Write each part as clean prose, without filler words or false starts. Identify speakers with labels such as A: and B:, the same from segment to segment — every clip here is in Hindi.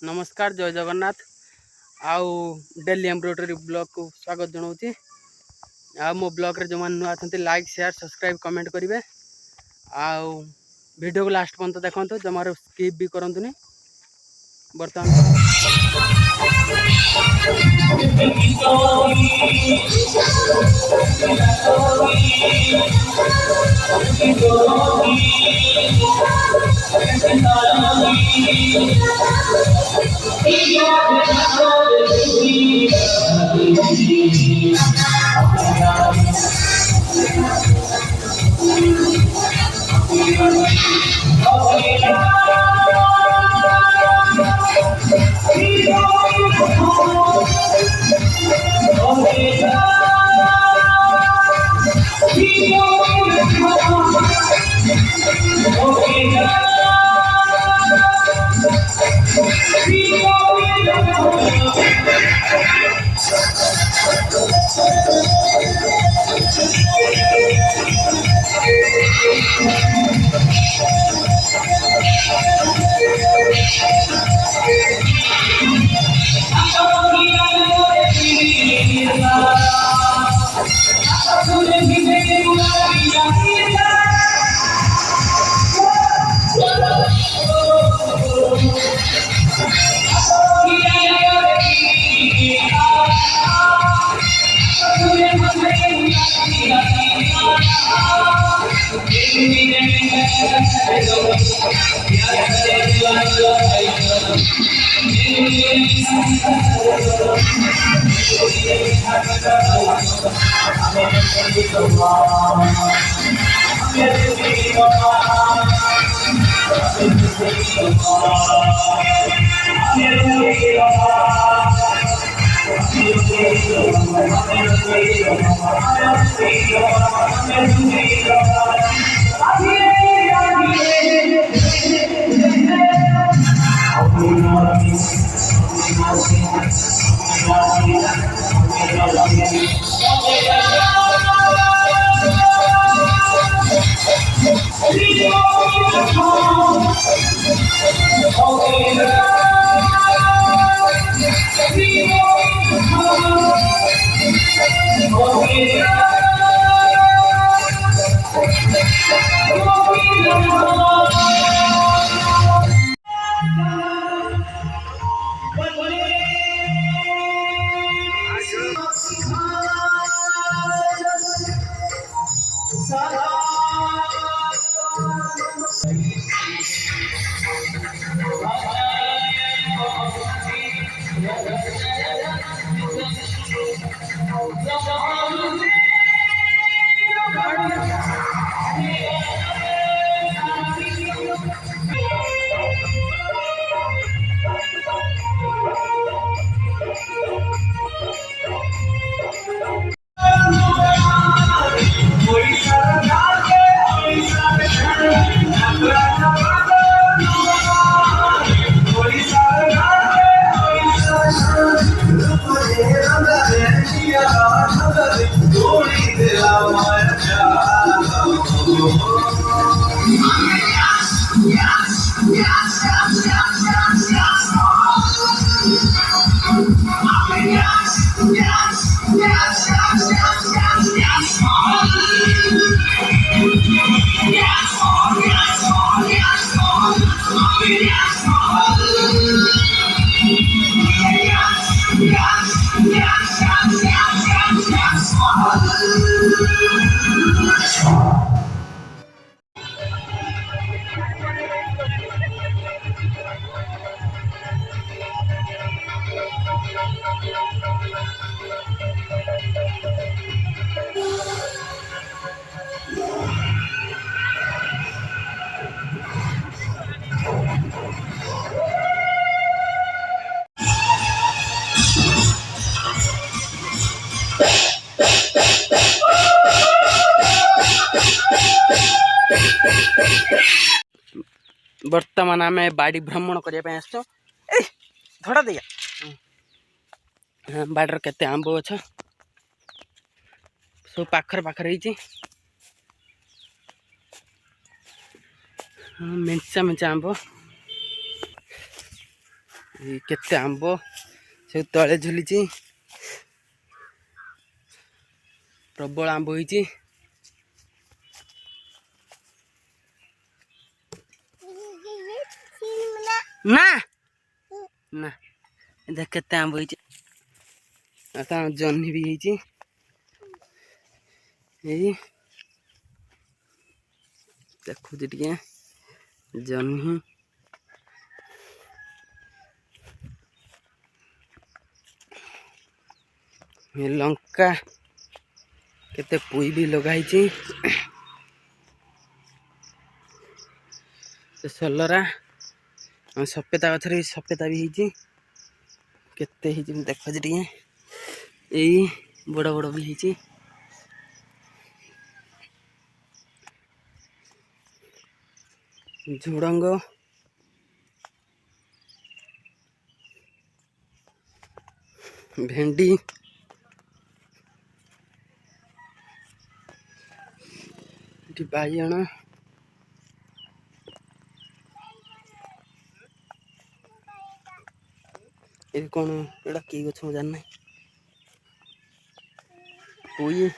A: नमस्कार जय जगन्नाथ आउ डेली एम्ब्रॉयडरी ब्लॉग को स्वागत जनाऊँगी। आ मो ब्लॉग रे जो मान नुआ अछंती लाइक शेयर सब्सक्राइब कमेंट करेंगे। आउ वीडियो को लास्ट पर्यंत देखते जमार स्किप भी करंतुनी। बर्तमान वर्तमान आम बाड़ी भ्रमण करने धड़ा दिया बाड़र केते आंब गछ सब पाखर पाखर मेंचा मेंचा आंब केते आंब से तले झुली प्रबल आंब होई ना ना देख केते आंब होई जह्नी भी होई देखु टे जह्नी लंका केते पुई भी लगाई सलरा सफेदा गथर सफेदा भी होती केते देख टे यही बड़ बड़ भी होती झुड़ंग भेंडी बाइगण ये कौन एटा कि गछ जान ना पुई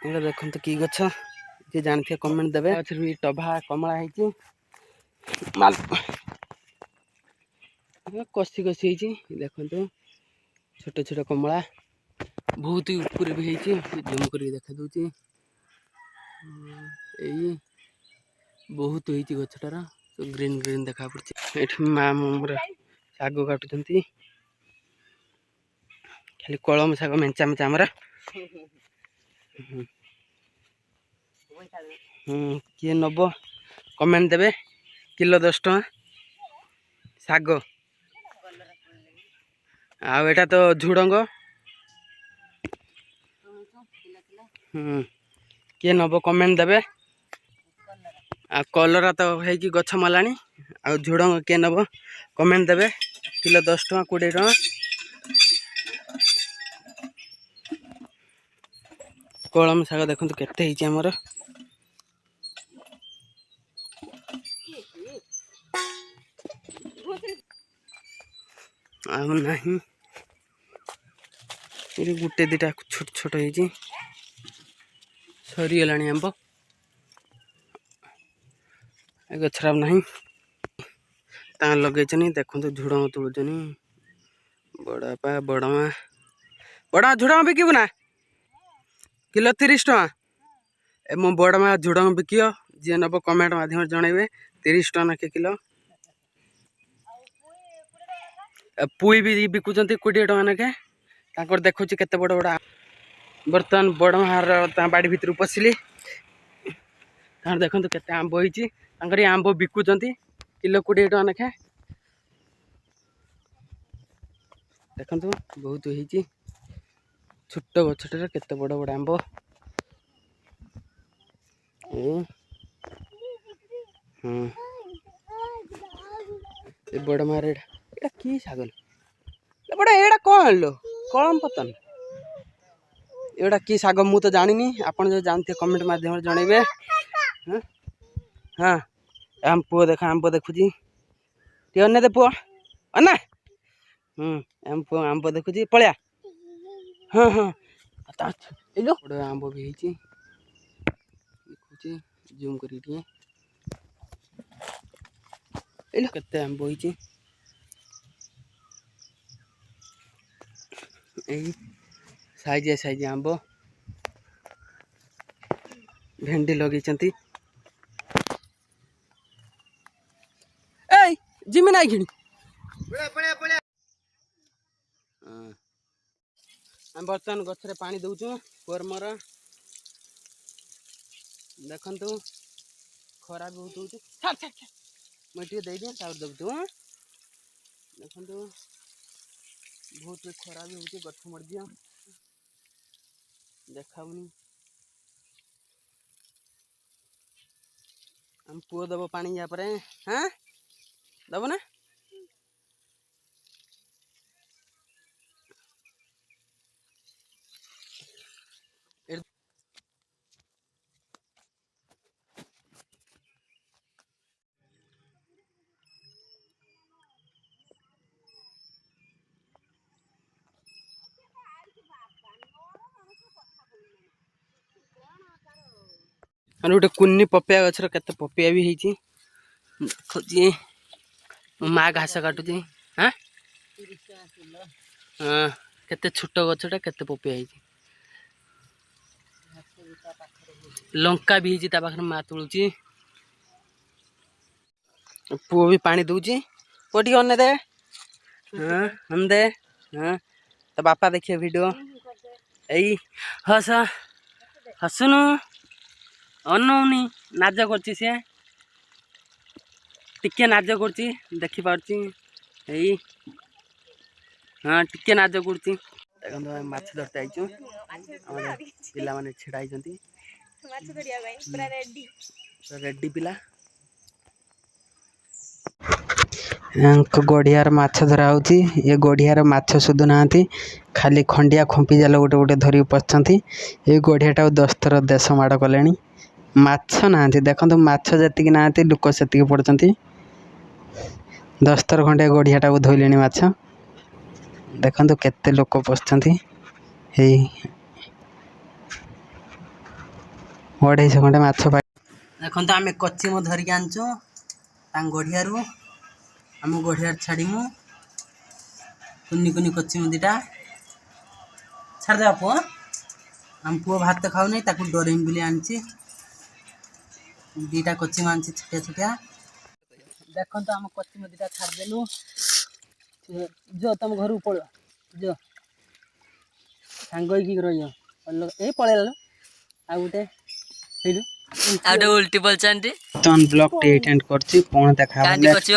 A: एटा देखते कि गछ जे जानते कमेंट देवे भी टभा कमला है माल कसी कसी देखो छोटे छोटे कमला बहुत ही ऊपर भी जूम कर देखा दूची यही बहुत होती गछटार ग्रीन ग्रीन देखा पड़ी माँ मोर शाग काटुंट खाली कलम शाग मेचा मेचा आमर किए नब कमेंट देवे किलो 10 टଙ୍କା शाग आटा तो झुड़ंग किए नब कमेंट देवे आ कलरा तो है गछ मलानी आ झुड़ंग किए नब कमेंट देवे किलो 10 टଙ୍କା 20 टଙ୍କା कलम शाग देखो केते आमर नहीं ये गुटे दिटा छोट छोट हो सरीगला आंब गछरा ना लगे देखो झुड़ंग तुलुचनी बड़ापा बड़मा बड़ा झुड़ंग बिकबू ना किलो 30 टଙ୍କା ए मो बड़मा झुड़ंग बिकियो जी नब कमेंट माध्यम जनइबे 30 टଙ୍କା नाके किलो पुई भी बिकुचंती 20 टଙ୍କା नाके तांकर देखुची केते बड़ बड़ बर्तमान बड़मार बाड़ी भितर पशिली देखो केते आंब होती आंब बिकुचंती किलो 20 टଙ୍କା नाके देखो बहुत होती छोट गछटार केते बड़ बड़ आंब बड़ मार एटा कि छागल बड़ा एड़ा कौन लो कलम पतन एड़ा कि साग मु तो जानी आपन जो जानते कमेंट माध्यम जनइबे हाँ आम पुओ देख आंब देखुची टे अने दे पुओ अना आम पुओ आंब देखुची पलिया हाँ हाँ बड़ आंब भी होती जूम कर केते आंब होती साइजिया साइजिया आंब भेंडी लगे जिमी ना घिणी बर्तमान गछरे पानी दौचु परमर देखु खरा भी बहुत मुझे दे दिए देखु बहुत खरा भी होती गछ मर दिया देखाऊनी हम पुओ दब पानी या पर हाँ दब ना और गोटे कुन्नी पपिया गछर केते पपिया भी ହେଇଛି खोजी माँ घास काटुची। हाँ हाँ केते छोट गछटा केते पपिया ହେଇଛି। लंका भी ହେଇଛି ता पाखर माँ तुलुची। पुओ भी पानी दउची कोटी अने दे। हाँ हम दे। हाँ तो बापा देखिए वीडियो एई हस हसुनु अनौनी नाज करची से टिके नाज करची देखि पारची एई। हाँ टिके नाज करची देखन तो माछ धरते आइछु हमर पिला माने छिडा आइछंती माछ धरिया भाई पूरा रेडी पिला गड़ियार माछ धरा होती। ये गड़ियार माछ सुधु ना खाली खंडिया खुंपी जाल गोटे गोटे धरी पचंती। ये गड़ियाटा 10 थर देश माड़ कले माछ ना देखो माछ जी ना लुक से पड़ती 10 थर खंडे गड़ियाटा धोले माछ देखो केते लोक पशुंती 250 खंडे माछ देखो आम कचिम धरिक आनचु गड़ियारू आम गड़िया छाड़मु कुन्नी कुन्नी कचिम दीटा छाड़ पुआ आम पुआ भात खाऊ नहीं डरमी बोली आनी दीटा कचिम आनी छोटिया छोटिया देखो आम कचिम दीटा छाड़देलु जो तुम घर पड़ जो सांग रही पलैल आ गोटे
B: उल्टी बोलचांटी
A: तन ब्लॉग टे एटेंड करछि कोन देखा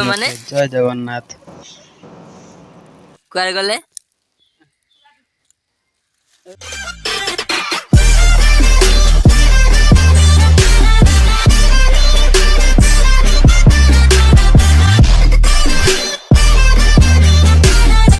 B: माने
A: जय जगन्नाथ
B: कुआरे गले